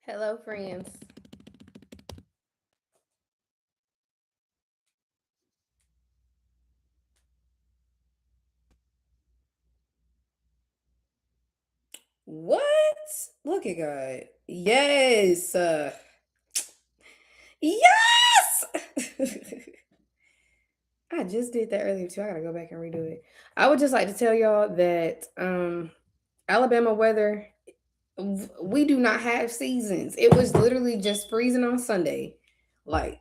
Hello, friends. What? Look at God. Yes. Yes. I just did that earlier too. I gotta go back and redo it. I would just like to tell y'all that Alabama weather, we do not have seasons. It was literally just freezing on Sunday, like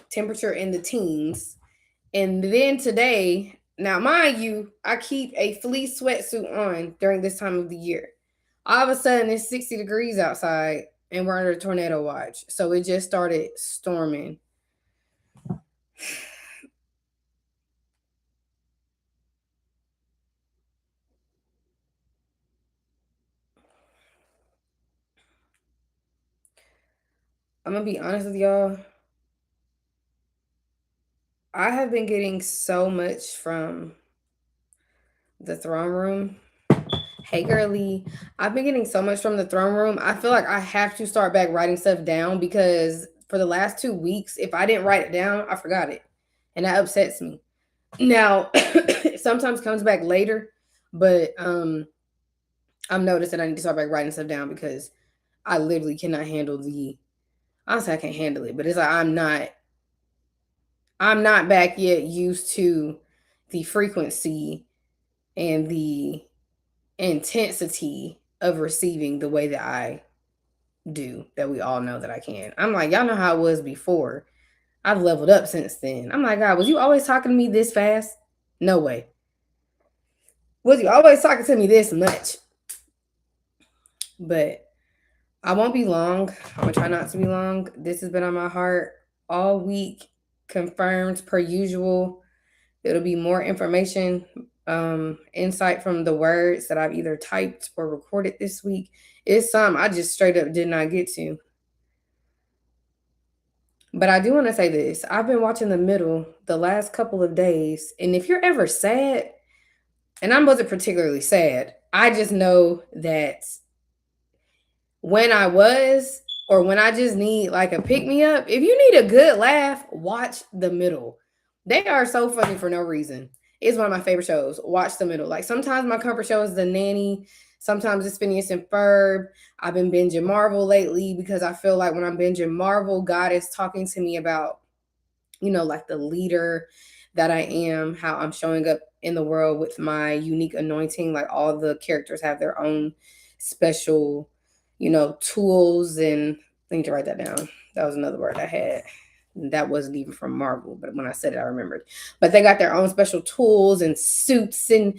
temperature in the teens. And then today, now mind you, I keep a fleece sweatsuit on during this time of the year. All of a sudden, it's 60 degrees outside and we're under a tornado watch. So it just started storming. I'm going to be honest with y'all. I have been getting so much from the throne room. Hey, girly. I've been getting so much from the throne room. I feel like I have to start back writing stuff down because for the last 2 weeks, if I didn't write it down, I forgot it. And that upsets me. Now, it sometimes comes back later, but I've noticed that I need to start back writing stuff down because I literally cannot handle the honestly I can't handle it, but it's like I'm not back yet used to the frequency and the intensity of receiving the way that I do that we all know that I can. I'm like, y'all know how it was before. I've leveled up since then. I'm like, God, was you always talking to me this fast? No way. Was you always talking to me this much? But I won't be long. I'm gonna try not to be long. This has been on my heart all week. Confirmed per usual. It'll be more information, insight from the words that I've either typed or recorded this week. It's some I just straight up did not get to. But I do want to say this. I've been watching The Middle the last couple of days, and if you're ever sad, and I wasn't particularly sad, I just know that when I was, or when I just need like a pick me up, if you need a good laugh, watch The Middle. They are so funny for no reason. It's one of my favorite shows. Watch The Middle. Like sometimes my comfort show is The Nanny. Sometimes it's Phineas and Ferb. I've been binging Marvel lately because I feel like when I'm binging Marvel, God is talking to me about, like the leader that I am, how I'm showing up in the world with my unique anointing. Like all the characters have their own special, tools. And I need to write that down. That was another word I had. That wasn't even from Marvel, but when I said it, I remembered. But they got their own special tools and suits and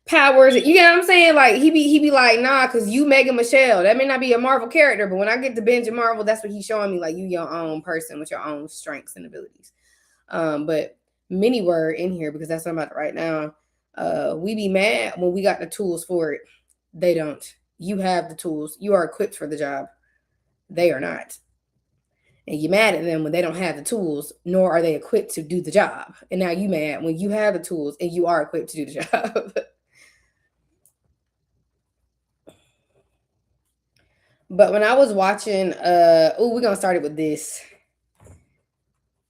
powers. You know what I'm saying? Like he be like, nah, because you Megan Michelle. That may not be a Marvel character, but when I get to binge Marvel, that's what he's showing me. Like you your own person with your own strengths and abilities. But many were in here because that's what I'm about to write now. We be mad when we got the tools for it. They don't. You have the tools. You are equipped for the job. They are not. And you're mad at them when they don't have the tools, nor are they equipped to do the job. And now you mad when you have the tools and you are equipped to do the job. But when I was watching, we're gonna start it with this.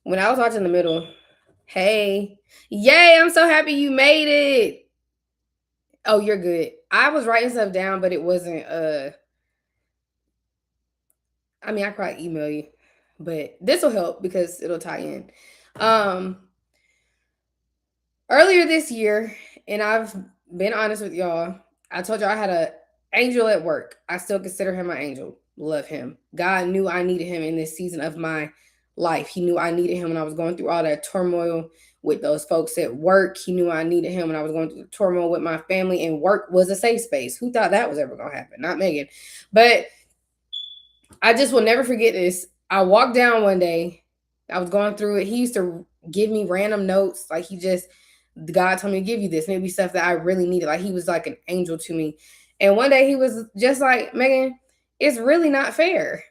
When I was watching The Middle, hey, yay! I'm so happy you made it. Oh, you're good. I was writing stuff down, but it wasn't I mean, I could probably email you, but this will help because it'll tie in. Um Earlier this year, and I've been honest with y'all, I told y'all I had a angel at work. I still consider him my angel. Love him. God knew I needed him in this season of my life. He knew I needed him when I was going through all that turmoil with those folks at work. He knew I needed him when I was going through the turmoil with my family, and work was a safe space. Who thought that was ever going to happen? Not Megan. But I just will never forget this. I walked down one day. I was going through it. He used to give me random notes. Like God told me to give you this. Maybe stuff that I really needed. Like he was like an angel to me. And one day he was just like, Megan, it's really not fair.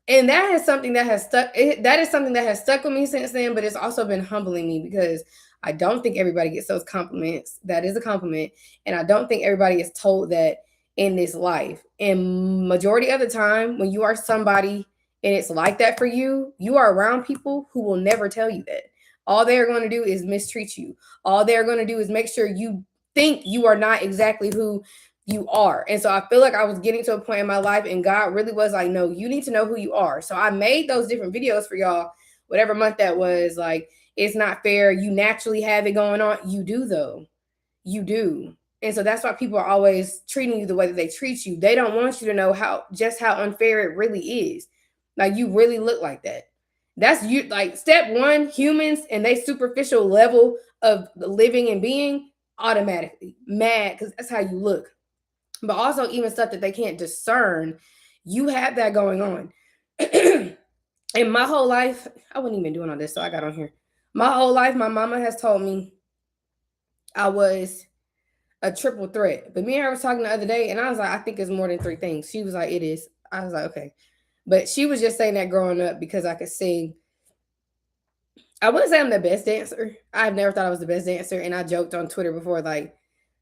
And that is something that has stuck. That is something that has stuck with me since then. But it's also been humbling me because I don't think everybody gets those compliments. That is a compliment, and I don't think everybody is told that in this life. And majority of the time, when you are somebody and it's like that for you, you are around people who will never tell you that. All they're going to do is mistreat you. All they're going to do is make sure you think you are not exactly who you are. And so I feel like I was getting to a point in my life, and God really was like, no, you need to know who you are. So I made those different videos for y'all, whatever month that was. Like, it's not fair. You naturally have it going on. You do, though. You do. And so that's why people are always treating you the way that they treat you. They don't want you to know how unfair it really is. Like, you really look like that. That's you, like, step one, humans and they superficial level of living and being automatically mad because that's how you look. But also even stuff that they can't discern, you have that going on. In my whole life, I wasn't even doing all this, so I got on here. My whole life, my mama has told me I was a triple threat. But me and her was talking the other day, and I was like, I think it's more than three things. She was like, it is. I was like, okay. But she was just saying that growing up because I could sing. I wouldn't say I'm the best dancer. I've never thought I was the best dancer. And I joked on Twitter before, like,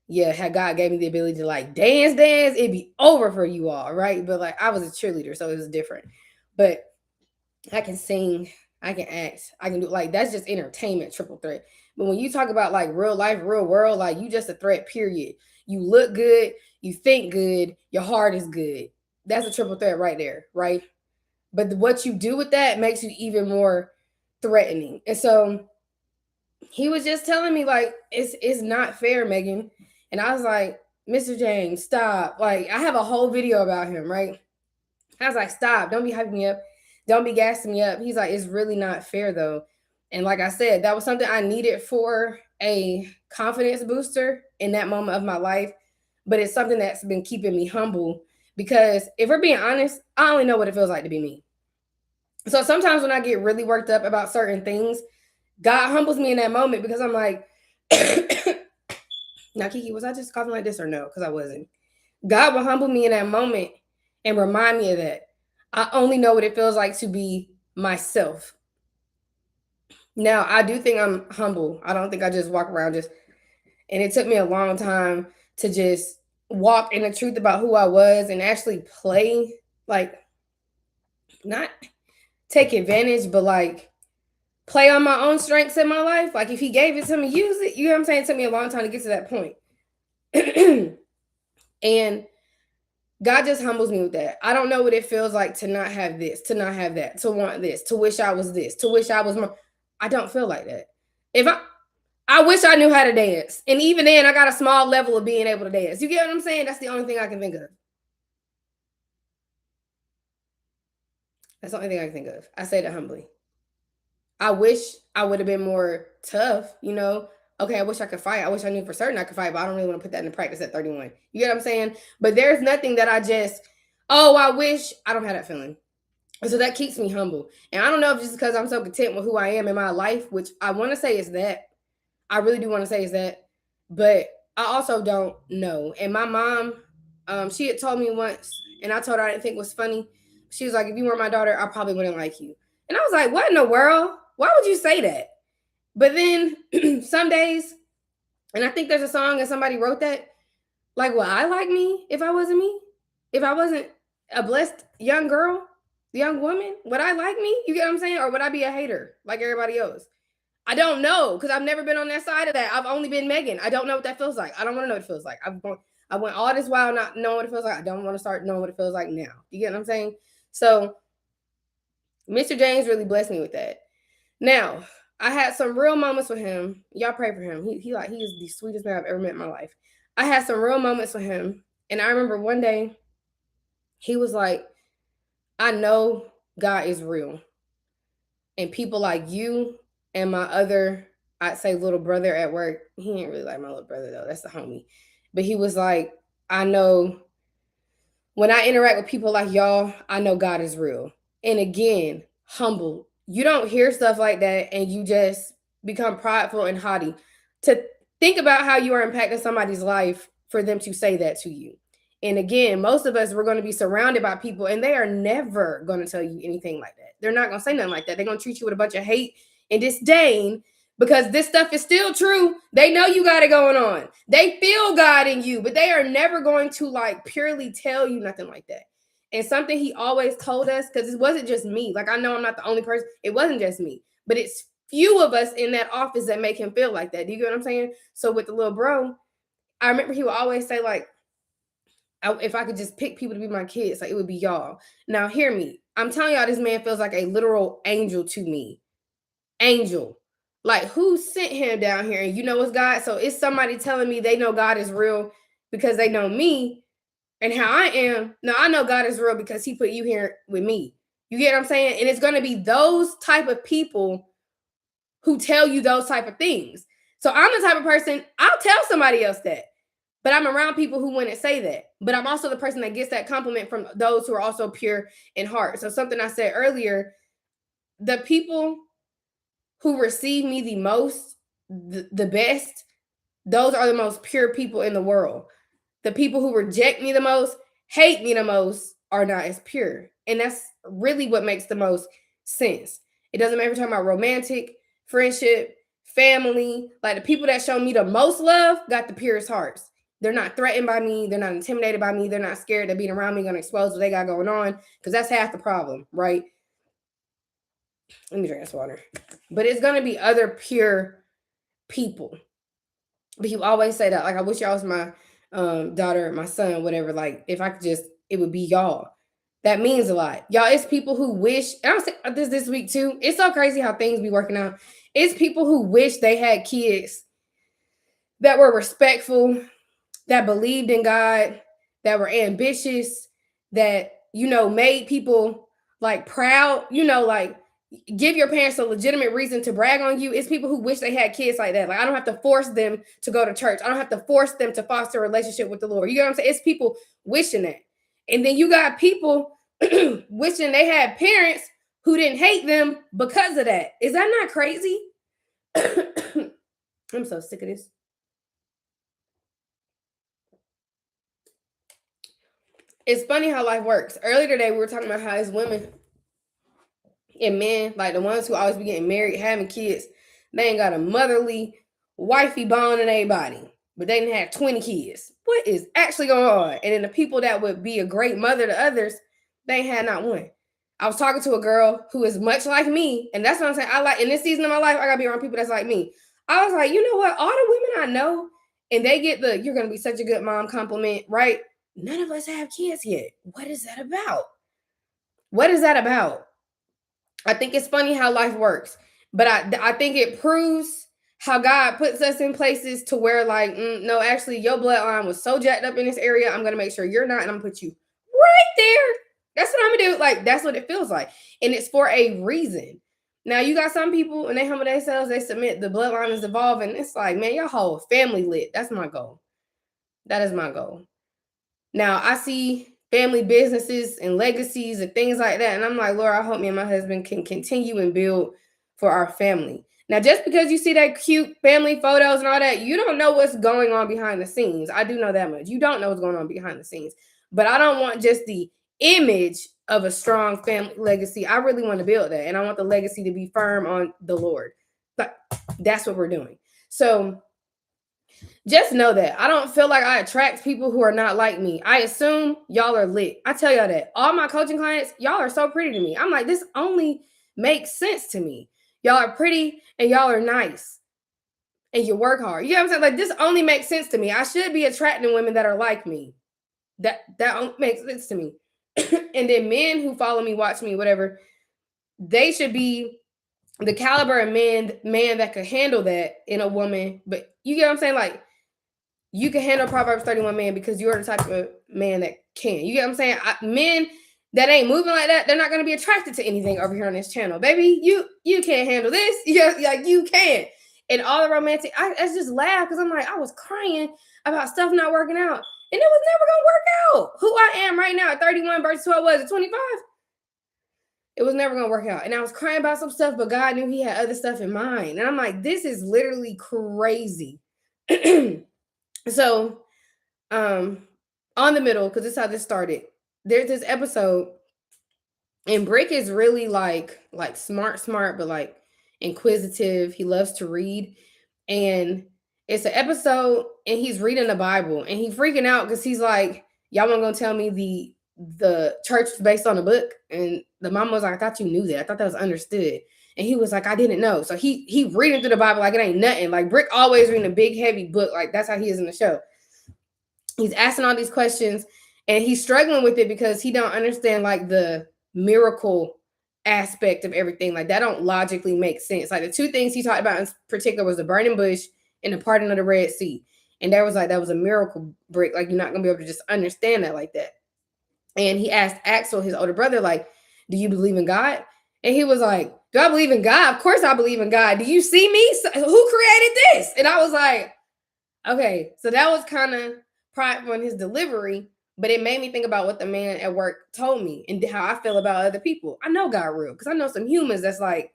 yeah, had God gave me the ability to like dance, it'd be over for you all, right? But like I was a cheerleader, so it was different. But I can sing, I can act, I can do, like, that's just entertainment, triple threat. But when you talk about like real life, real world, like, you just a threat, period. You look good, you think good, your heart is good. That's a triple threat right there, right? But what you do with that makes you even more threatening. And so he was just telling me like it's not fair, Megan. And I was like, Mr. James, stop. Like, I have a whole video about him, right? I was like, stop, don't be hyping me up, don't be gassing me up. He's like, it's really not fair though. And like I said, that was something I needed for a confidence booster in that moment of my life. But it's something that's been keeping me humble because if we're being honest, I only know what it feels like to be me. So sometimes when I get really worked up about certain things, God humbles me in that moment because I'm like, now, Kiki, was I just coughing like this or no? Because I wasn't. God will humble me in that moment and remind me of that. I only know what it feels like to be myself. Now, I do think I'm humble. I don't think I just walk around just, and it took me a long time to just walk in the truth about who I was and actually play, like, not take advantage, but like play on my own strengths in my life. Like, if he gave it to me, use it. You know what I'm saying? It took me a long time to get to that point. And God just humbles me with that. I don't know what it feels like to not have this, to not have that, to want this, to wish I was this, to wish I was more. I don't feel like that. If I wish I knew how to dance. And even then, I got a small level of being able to dance. You get what I'm saying? That's the only thing I can think of. That's the only thing I can think of. I say that humbly. I wish I would have been more tough, you know. Okay, I wish I could fight. I wish I knew for certain I could fight, but I don't really want to put that into practice at 31. You get what I'm saying? But there's nothing that I just, oh, I wish. I don't have that feeling. So that keeps me humble. And I don't know if just because I'm so content with who I am in my life, which I want to say is that. I really do want to say is that. But I also don't know. And my mom, she had told me once, and I told her I didn't think it was funny. She was like, if you weren't my daughter, I probably wouldn't like you. And I was like, what in the world? Why would you say that? But then some days, and I think there's a song and somebody wrote that, like, would I like me if I wasn't me? If I wasn't a blessed young girl, young woman, would I like me? You get what I'm saying? Or would I be a hater like everybody else? I don't know because I've never been on that side of that. I've only been Megan. I don't know what that feels like. I don't want to know what it feels like. I went all this while not knowing what it feels like. I don't want to start knowing what it feels like now. You get what I'm saying? So Mr. James really blessed me with that. Now, I had some real moments with him. Y'all pray for him. He is the sweetest man I've ever met in my life. I had some real moments with him. And I remember one day he was like, I know God is real. And people like you and my other, I'd say little brother at work, he ain't really like my little brother though. That's the homie. But he was like, I know when I interact with people like y'all, I know God is real. And again, humble. You don't hear stuff like that and you just become prideful and haughty. To think about how you are impacting somebody's life for them to say that to you. And again, most of us, we're going to be surrounded by people and they are never going to tell you anything like that. They're not going to say nothing like that. They're going to treat you with a bunch of hate and disdain because this stuff is still true. They know you got it going on. They feel God in you, but they are never going to like purely tell you nothing like that. And something he always told us, because it wasn't just me. Like, I know I'm not the only person. It wasn't just me, but it's few of us in that office that make him feel like that. Do you get what I'm saying? So with the little bro, I remember he would always say, like, if I could just pick people to be my kids, like, it would be y'all. Now, hear me. I'm telling y'all, this man feels like a literal angel to me. Angel. Like, who sent him down here? And you know it's God. So it's somebody telling me they know God is real because they know me and how I am. Now I know God is real because he put you here with me. You get what I'm saying? And it's going to be those type of people who tell you those type of things. So I'm the type of person, I'll tell somebody else that. But I'm around people who wouldn't say that. But I'm also the person that gets that compliment from those who are also pure in heart. So something I said earlier, the people who receive me the most, the best, those are the most pure people in the world. The people who reject me the most, hate me the most, are not as pure. And that's really what makes the most sense. It doesn't matter if we're talking about romantic, friendship, family. Like, the people that show me the most love got the purest hearts. They're not threatened by me. They're not intimidated by me. They're not scared that being around me going to expose what they got going on, because that's half the problem, right? Let me drink this water. But it's going to be other pure people. But you always say that. Like, I wish y'all was my daughter, my son, whatever. Like, if I could just, it would be y'all. That means a lot. Y'all, it's people who wish, and I'm saying this week too. It's so crazy how things be working out. It's people who wish they had kids that were respectful, that believed in God, that were ambitious, that, made people like proud, like give your parents a legitimate reason to brag on you. It's people who wish they had kids like that. Like, I don't have to force them to go to church. I don't have to force them to foster a relationship with the Lord. You know what I'm saying? It's people wishing that. And then you got people wishing they had parents who didn't hate them because of that. Is that not crazy? I'm so sick of this. It's funny how life works. Earlier today, we were talking about how it's women and men, like the ones who always be getting married, having kids, they ain't got a motherly, wifey bond in their body, but they didn't have 20 kids. What is actually going on? And then the people that would be a great mother to others, they ain't had not one. I was talking to a girl who is much like me, and that's what I'm saying. I like, in this season of my life, I gotta be around people that's like me. I was like, you know what? All the women I know, and they get the "you're gonna be such a good mom" compliment, right? None of us have kids yet. What is that about? What is that about? I think it's funny how life works, but I think it proves how God puts us in places to where, like, no, actually, your bloodline was so jacked up in this area. I'm gonna make sure you're not, and I'm gonna put you right there. That's what I'm gonna do. Like, that's what it feels like, and it's for a reason. Now, you got some people, and they humble themselves, they submit, the bloodline is evolving. It's like, man, your whole family lit. That's my goal. That is my goal. Now, I see family businesses and legacies and things like that. And I'm like, Lord, I hope me and my husband can continue and build for our family. Now, just because you see that cute family photos and all that, you don't know what's going on behind the scenes. I do know that much. You don't know what's going on behind the scenes. But I don't want just the image of a strong family legacy. I really want to build that. And I want the legacy to be firm on the Lord. But that's what we're doing. So just know that I don't feel like I attract people who are not like me. I assume y'all are lit. I tell y'all that. All my coaching clients, y'all are so pretty to me. I'm like, this only makes sense to me. Y'all are pretty and y'all are nice. And you work hard. You know what I'm saying? Like, this only makes sense to me. I should be attracting women that are like me. That makes sense to me. And then men who follow me, watch me, whatever, they should be the caliber of man that could handle that in a woman. But you get what I'm saying? Like, you can handle Proverbs 31 man because you're the type of man that can. You get what I'm saying? Men that ain't moving like that, they're not going to be attracted to anything over here on this channel. Baby, you can't handle this. Like, you can't. And all the romantic, I just laugh because I'm like, I was crying about stuff not working out. And it was never going to work out. Who I am right now at 31 versus who I was at 25. It was never going to work out. And I was crying about some stuff, but God knew he had other stuff in mind. And I'm like, this is literally crazy. So, on the middle, because this is how this started. There's this episode, and Brick is really like smart, but like inquisitive. He loves to read. And it's an episode and he's reading the Bible and he's freaking out because he's like, y'all weren't gonna tell me the church is based on a book. And the mama was like, I thought you knew that. I thought that was understood. And he was like, I didn't know. So he reading through the Bible like it ain't nothing. Like Brick always reading a big heavy book. Like that's how he is in the show. He's asking all these questions and he's struggling with it because he don't understand like the miracle aspect of everything. Like that don't logically make sense. Like the two things he talked about in particular was the burning bush and the parting of the Red Sea. And that was a miracle, Brick. Like you're not gonna be able to just understand that like that. And he asked Axel, his older brother, like, do you believe in God? And he was like, do I believe in God? Of course I believe in God. Do you see me? Who created this? And I was like, okay. So that was kind of prideful in his delivery, but it made me think about what the man at work told me and how I feel about other people. I know God real because I know some humans that's like,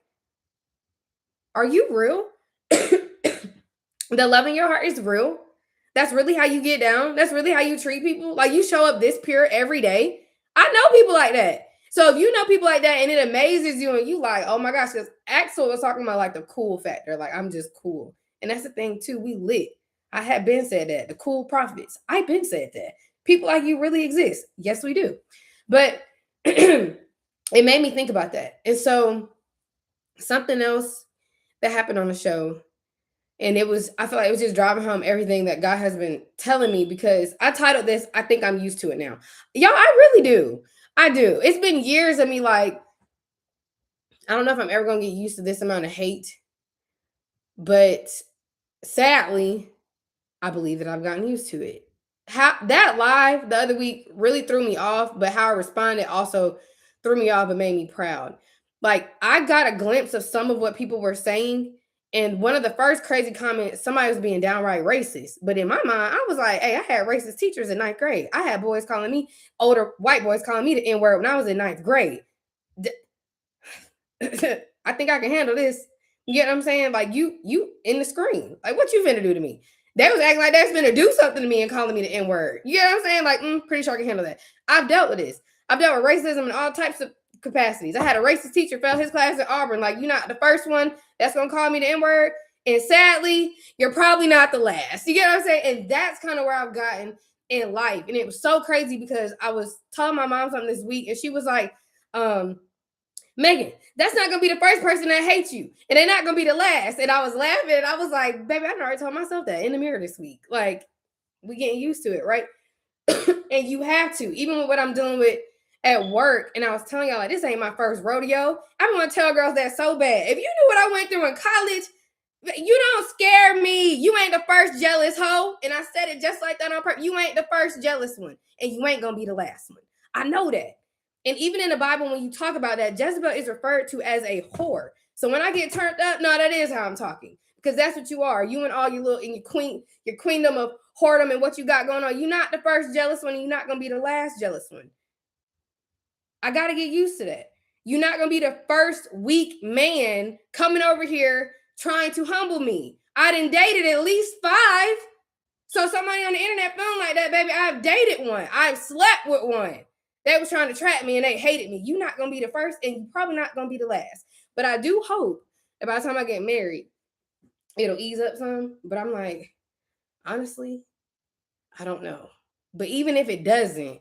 are you real? The love in your heart is real. That's really how you get down. That's really how you treat people. Like you show up this pure every day. I know people like that. So if you know people like that and it amazes you and you like, oh my gosh, because Axel was talking about like the cool factor. Like I'm just cool. And that's the thing too. We lit. I had been said that. The cool prophets. I've been said that. People like you really exist. Yes, we do. But it made me think about that. And so something else that happened on the show, and I feel like it was just driving home everything that God has been telling me because I titled this, I think I'm used to it now. Y'all, I really do. I do. It's been years of me like, I don't know if I'm ever going to get used to this amount of hate, but sadly, I believe that I've gotten used to it. How that live the other week really threw me off, but how I responded also threw me off and made me proud. Like I got a glimpse of some of what people were saying. And one of the first crazy comments, somebody was being downright racist. But in my mind, I was like, hey, I had racist teachers in ninth grade. I had boys calling me, older white boys calling me the N-word when I was in ninth grade. I think I can handle this. You get what I'm saying? Like you in the screen. Like what you finna do to me? They was acting like that's finna do something to me and calling me the N-word. You know what I'm saying? Like, pretty sure I can handle that. I've dealt with this. I've dealt with racism in all types of capacities. I had a racist teacher fail his class at Auburn. Like, you're not the first one that's gonna call me the N-word. And sadly, you're probably not the last. You get what I'm saying? And that's kind of where I've gotten in life. And it was so crazy because I was telling my mom something this week, and she was like, Megan, that's not gonna be the first person that hates you, and they're not gonna be the last. And I was laughing, and I was like, baby, I already told myself that in the mirror this week. Like, we getting used to it, right? And you have to, even with what I'm dealing with at work. And I was telling y'all, like, this ain't my first rodeo. I want to tell girls that so bad. If you knew what I went through in college, you don't scare me. You ain't the first jealous hoe. And I said it just like that on purpose. You ain't the first jealous one, and you ain't gonna be the last one. I know that. And even in the Bible, when you talk about that, Jezebel is referred to as a whore. So when I get turned up, no, that is how I'm talking. Because that's what you are. You and all your little, and your queendom of whoredom and what you got going on. You're not the first jealous one, and you're not going to be the last jealous one. I got to get used to that. You're not going to be the first weak man coming over here trying to humble me. I done dated at least 5. So somebody on the internet feeling like that, baby, I've dated one. I've slept with one. They was trying to trap me and they hated me. You're not going to be the first, and you're probably not going to be the last. But I do hope that by the time I get married, it'll ease up some. But I'm like, honestly, I don't know. But even if it doesn't,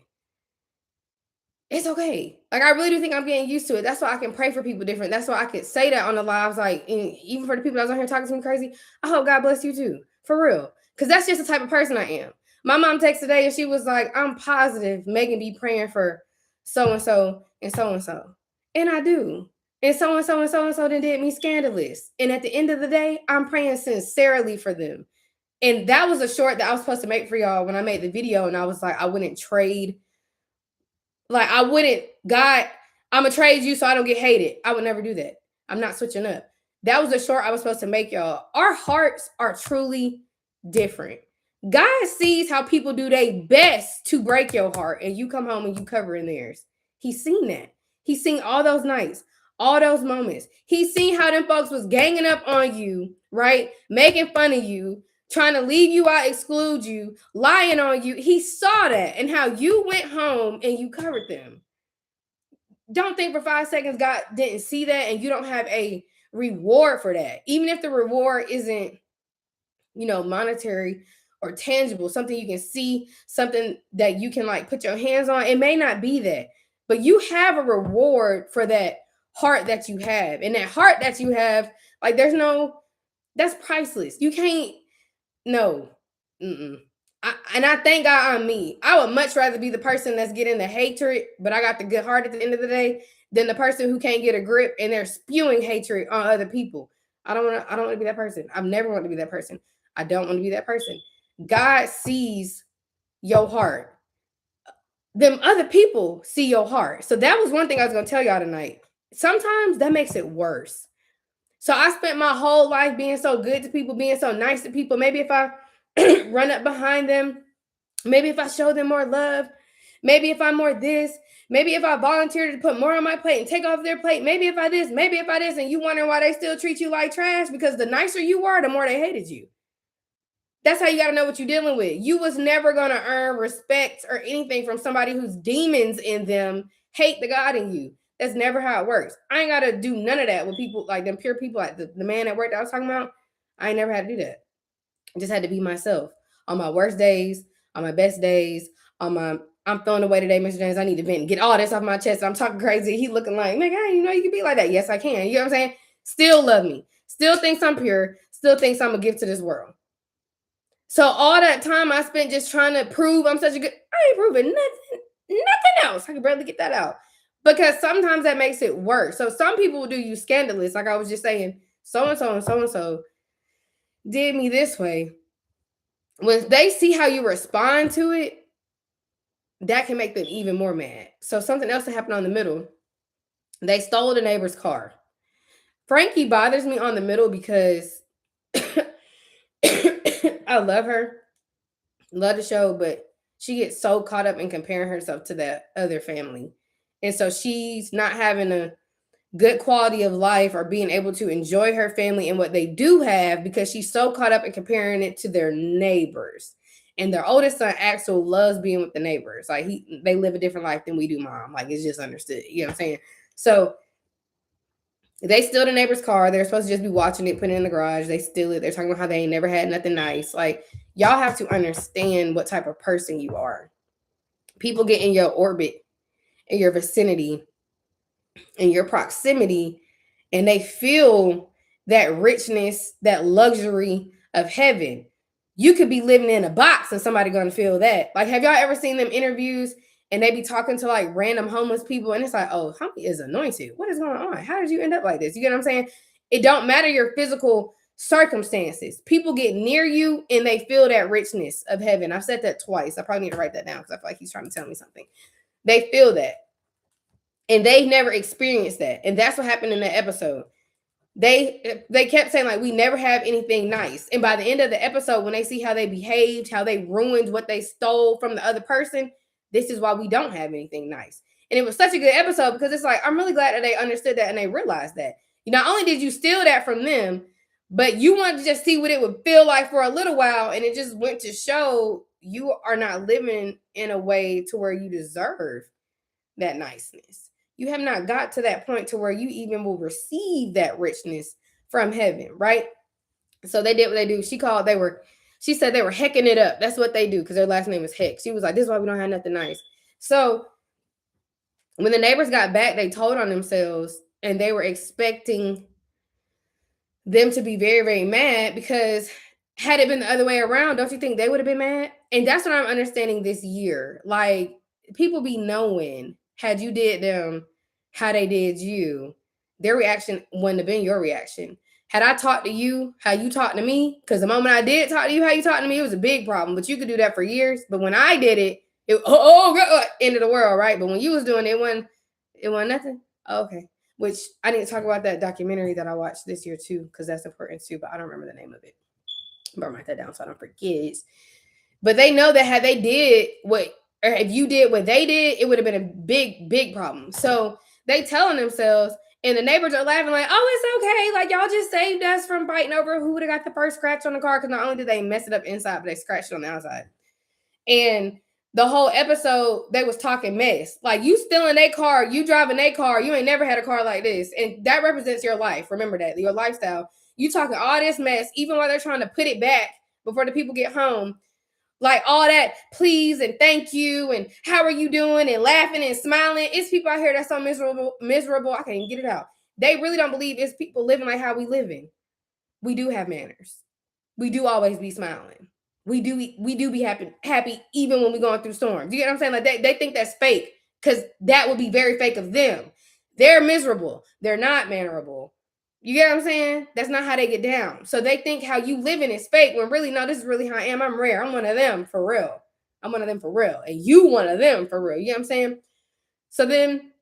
it's okay. Like, I really do think I'm getting used to it. That's why I can pray for people different. That's why I could say that on the lives. Like, even for the people that was on here talking to me crazy, I hope God bless you too. For real. Because that's just the type of person I am. My mom texted today and she was like, I'm positive Megan be praying for so-and-so and so-and-so. And I do. And so-and-so and so-and-so then did me scandalous. And at the end of the day, I'm praying sincerely for them. And that was a short that I was supposed to make for y'all when I made the video. And I was like, I wouldn't trade. Like, I wouldn't, God, I'm going to trade you so I don't get hated. I would never do that. I'm not switching up. That was a short I was supposed to make, y'all. Our hearts are truly different. God sees how people do their best to break your heart, and you come home and you cover in theirs. He's seen that. He's seen all those nights, all those moments. He's seen how them folks was ganging up on you, right? Making fun of you, trying to leave you out, exclude you, lying on you. He saw that and how you went home and you covered them. Don't think for 5 seconds God didn't see that and you don't have a reward for that. Even if the reward isn't, monetary or tangible, something you can see, something that you can like put your hands on. It may not be that, but you have a reward for that heart that you have. And that heart that you have, like that's priceless. You can't, no. Mm-mm. And I thank God I'm me. I would much rather be the person that's getting the hatred, but I got the good heart at the end of the day, than the person who can't get a grip and they're spewing hatred on other people. I don't want to be that person. I've never wanted to be that person. I don't want to be that person. God sees your heart. Them other people see your heart. So that was one thing I was gonna tell y'all tonight. Sometimes that makes it worse. So I spent my whole life being so good to people, being so nice to people. Maybe if I run up behind them, maybe if I show them more love, maybe if I'm more this, maybe if I volunteer to put more on my plate and take off their plate, maybe if I this, and you wonder why they still treat you like trash, because the nicer you were, the more they hated you. That's how you got to know what you're dealing with. You was never going to earn respect or anything from somebody whose demons in them hate the God in you. That's never how it works. I ain't got to do none of that with people like them pure people, like the man at work that I was talking about. I ain't never had to do that. I just had to be myself on my worst days, on my best days, I'm throwing away today, Mr. James. I need to vent and get all this off my chest. I'm talking crazy. He looking like, man, you know, you can be like that. Yes, I can. You know what I'm saying? Still love me. Still thinks I'm pure. Still thinks I'm a gift to this world. So all that time I spent just trying to prove I'm such a good, I ain't proving nothing else. I can barely get that out. Because sometimes that makes it worse. So some people will do you scandalous. Like I was just saying, so-and-so and so-and-so did me this way. When they see how you respond to it, that can make them even more mad. So something else that happened on the middle. They stole the neighbor's car. Frankie bothers me on the middle because I love her, love the show, but she gets so caught up in comparing herself to that other family. And so she's not having a good quality of life or being able to enjoy her family and what they do have because she's so caught up in comparing it to their neighbors. And their oldest son, Axel, loves being with the neighbors. Like they live a different life than we do, mom. Like it's just understood. You know what I'm saying? So they steal the neighbor's car. They're supposed to just be watching it, putting it in the garage. They steal it. They're talking about how they ain't never had nothing nice. Like y'all have to understand what type of person you are. People get in your orbit, in your vicinity, in your proximity, and they feel that richness, that luxury of heaven. You could be living in a box and somebody gonna feel that. Like, have y'all ever seen them interviews and they be talking to like random homeless people and it's like, oh, homie is anointed. What is going on? How did you end up like this? You get what I'm saying? It don't matter your physical circumstances. People get near you and they feel that richness of heaven. I've said that twice. I probably need to write that down because I feel like he's trying to tell me something. They feel that. And they've never experienced that. And that's what happened in that episode. They kept saying like we never have anything nice. And by the end of the episode, when they see how they behaved, how they ruined what they stole from the other person, this is why we don't have anything nice. And it was such a good episode because it's like I'm really glad that they understood that and they realized that. Not only did you steal that from them, but you wanted to just see what it would feel like for a little while, and it just went to show you are not living in a way to where you deserve that niceness. You have not got to that point to where you even will receive that richness from heaven, right? So they did what they do. She said they were hecking it up. That's what they do because their last name is Heck. She was like, this is why we don't have nothing nice. So when the neighbors got back, they told on themselves and they were expecting them to be very, very mad because had it been the other way around, don't you think they would have been mad? And that's what I'm understanding this year. Like people be knowing had you did them how they did you, their reaction wouldn't have been your reaction. Had I talked to you how you talked to me, because the moment I did talk to you how you talked to me, it was a big problem. But you could do that for years. But when I did it, end of the world, right? But when you was doing it, it wasn't nothing. Oh, okay. Which I need to talk about that documentary that I watched this year too, because that's important too. But I don't remember the name of it. But I'll write that down so I don't forget. But they know that had they did what, or if you did what they did, it would have been a big, big problem. So they telling themselves, and the neighbors are laughing like, oh, it's okay. Like, y'all just saved us from fighting over who would have got the first scratch on the car. Because not only did they mess it up inside, but they scratched it on the outside. And the whole episode they was talking mess. Like, you still in a car, you driving a car, you ain't never had a car like this. And that represents your life. Remember that, your lifestyle. You talking all this mess, even while they're trying to put it back before the people get home. Like, all that please and thank you and how are you doing and laughing and smiling. It's people out here that's so miserable. I can't even get it out. They really don't believe it's people living like how we living. We do have manners. We do always be smiling. We do be happy even when we're going through storms. You get what I'm saying? Like, they think that's fake, because that would be very fake of them. They're miserable. They're not mannerable. You get what I'm saying? That's not how they get down. So they think how you living is fake, when really, no, this is really how I am. I'm rare. I'm one of them for real. I'm one of them for real. And you one of them for real. You know what I'm saying? So then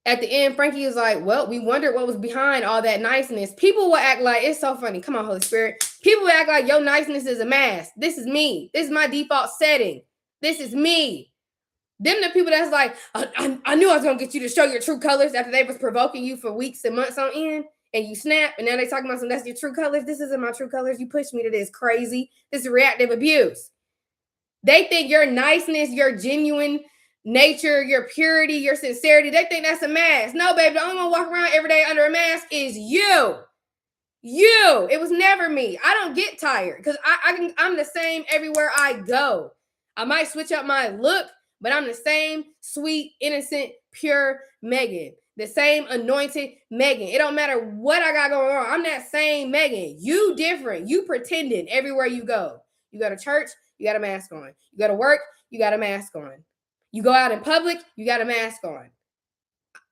at the end, Frankie is like, well, we wondered what was behind all that niceness. People will act like, it's so funny. Come on, Holy Spirit. People will act like your niceness is a mask. This is me. This is my default setting. This is me. Them the people that's like, I knew I was going to get you to show your true colors after they was provoking you for weeks and months on end, and you snap, and now they talking about some, that's your true colors. This isn't my true colors. You pushed me to this. Crazy. This is reactive abuse. They think your niceness, your genuine nature, your purity, your sincerity, they think that's a mask. No, baby, the only one walking around every day under a mask is you. You. It was never me. I don't get tired, because I'm the same everywhere I go. I might switch up my look, but I'm the same sweet, innocent, pure Megan. The same anointed Megan. It don't matter what I got going on. I'm that same Megan. You different. You pretending everywhere you go. You go to church, you got a mask on. You go to work, you got a mask on. You go out in public, you got a mask on.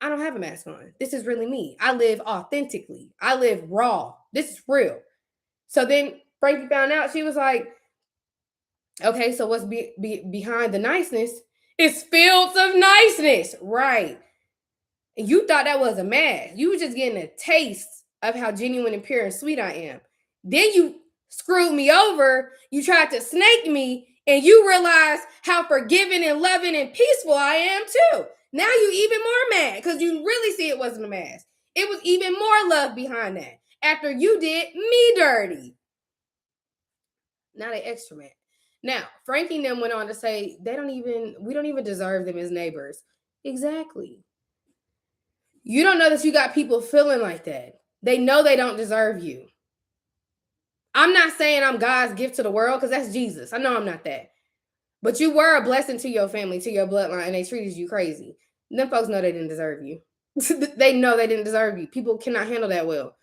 I don't have a mask on. This is really me. I live authentically. I live raw. This is real. So then Frankie found out. She was like, okay, so what's behind the niceness? It's fields of niceness. Right. And you thought that was a mask. You were just getting a taste of how genuine and pure and sweet I am. Then you screwed me over. You tried to snake me, and you realize how forgiving and loving and peaceful I am too. Now you even more mad, because you really see it wasn't a mask. It was even more love behind that. After you did me dirty. Now they extra mad. Now, Frankie and them went on to say we don't even deserve them as neighbors. Exactly. You don't know that you got people feeling like that. They know they don't deserve you. I'm not saying I'm God's gift to the world, because that's Jesus. I know I'm not that. But you were a blessing to your family, to your bloodline, and they treated you crazy. Them folks know they didn't deserve you. They know they didn't deserve you. People cannot handle that well.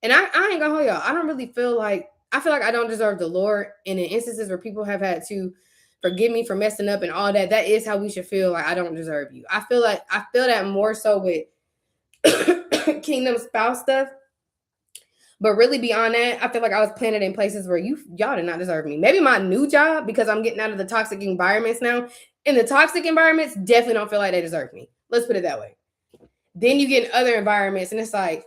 And I ain't gonna hold y'all. I don't really feel like I don't deserve the Lord. And in instances where people have had to forgive me for messing up and all that, that is how we should feel. Like, I don't deserve you. I feel that more so with kingdom spouse stuff. But really beyond that, I feel like I was planted in places where y'all did not deserve me. Maybe my new job, because I'm getting out of the toxic environments now. In the toxic environments, definitely don't feel like they deserve me. Let's put it that way. Then you get in other environments, and it's like,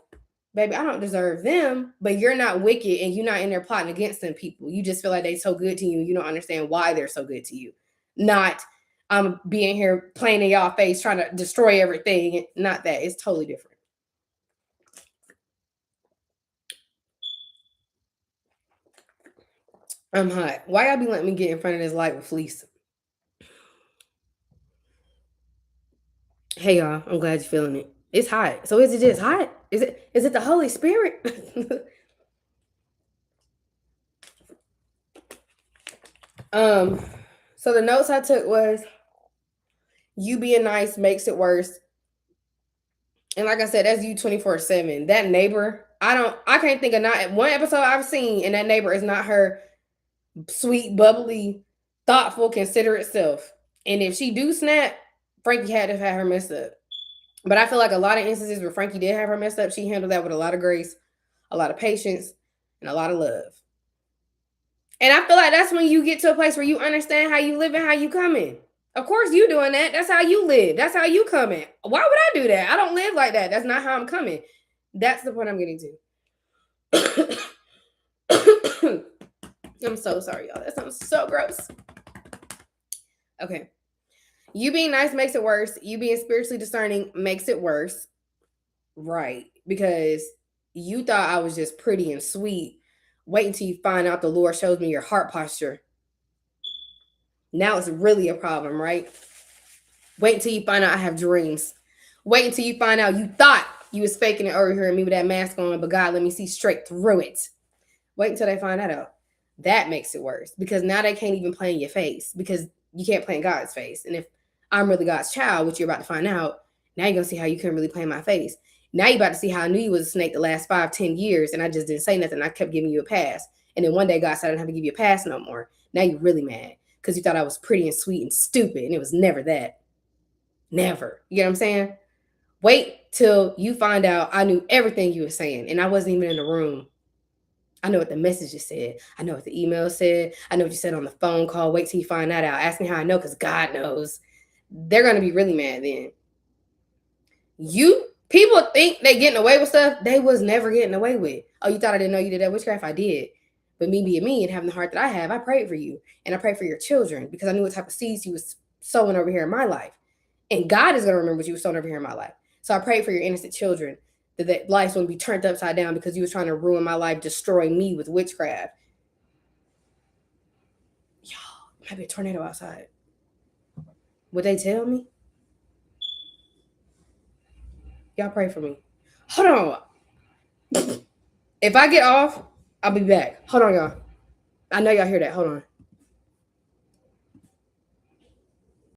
baby, I don't deserve them, but you're not wicked, and you're not in there plotting against them people. You just feel like they're so good to you. You don't understand why they're so good to you. Not I'm being here playing in y'all face, trying to destroy everything. Not that. It's totally different. I'm hot. Why y'all be letting me get in front of this light with fleece? Hey y'all, I'm glad you're feeling it. It's hot. So is it just hot? Is it the Holy Spirit? So the notes I took was, you being nice makes it worse. And like I said, that's you 24/7. That neighbor, I can't think of not one episode I've seen, and that neighbor is not her sweet, bubbly, thoughtful, considerate self. And if she do snap, Frankie had to have her messed up. But I feel like a lot of instances where Frankie did have her messed up, she handled that with a lot of grace, a lot of patience, and a lot of love. And I feel like that's when you get to a place where you understand how you live and how you coming. Of course, you doing that. That's how you live. That's how you coming. Why would I do that? I don't live like that. That's not how I'm coming. That's the point I'm getting to. I'm so sorry, y'all. That sounds so gross. Okay. You being nice makes it worse. You being spiritually discerning makes it worse. Right. Because you thought I was just pretty and sweet. Wait until you find out the Lord shows me your heart posture. Now it's really a problem, right? Wait until you find out I have dreams. Wait until you find out you thought you was faking it over here and me with that mask on, but God let me see straight through it. Wait until they find that out. That makes it worse because now they can't even play in your face because you can't play in God's face. And if I'm really God's child, which you're about to find out, now you're gonna see how you couldn't really play in my face. Now you're about to see how I knew you was a snake the last 5-10 years, and I just didn't say nothing. I kept giving you a pass. And then one day God said I didn't have to give you a pass no more. Now you're really mad because you thought I was pretty and sweet and stupid, and it was never that. Never. You get what I'm saying? Wait till you find out I knew everything you were saying, and I wasn't even in the room. I know what the messages said. I know what the email said. I know what you said on the phone call. Wait till you find that out. Ask me how I know because God knows. They're going to be really mad then. People think they getting away with stuff they was never getting away with. Oh, you thought I didn't know you did that witchcraft? I did. But me being me and having the heart that I have, I prayed for you. And I prayed for your children because I knew what type of seeds you was sowing over here in my life. And God is going to remember what you were sowing over here in my life. So I prayed for your innocent children that lives wouldn't be turned upside down because you was trying to ruin my life, destroy me with witchcraft. Y'all, might be a tornado outside. Would they tell me? Y'all pray for me. Hold on. If I get off, I'll be back. Hold on, y'all. I know y'all hear that. Hold on.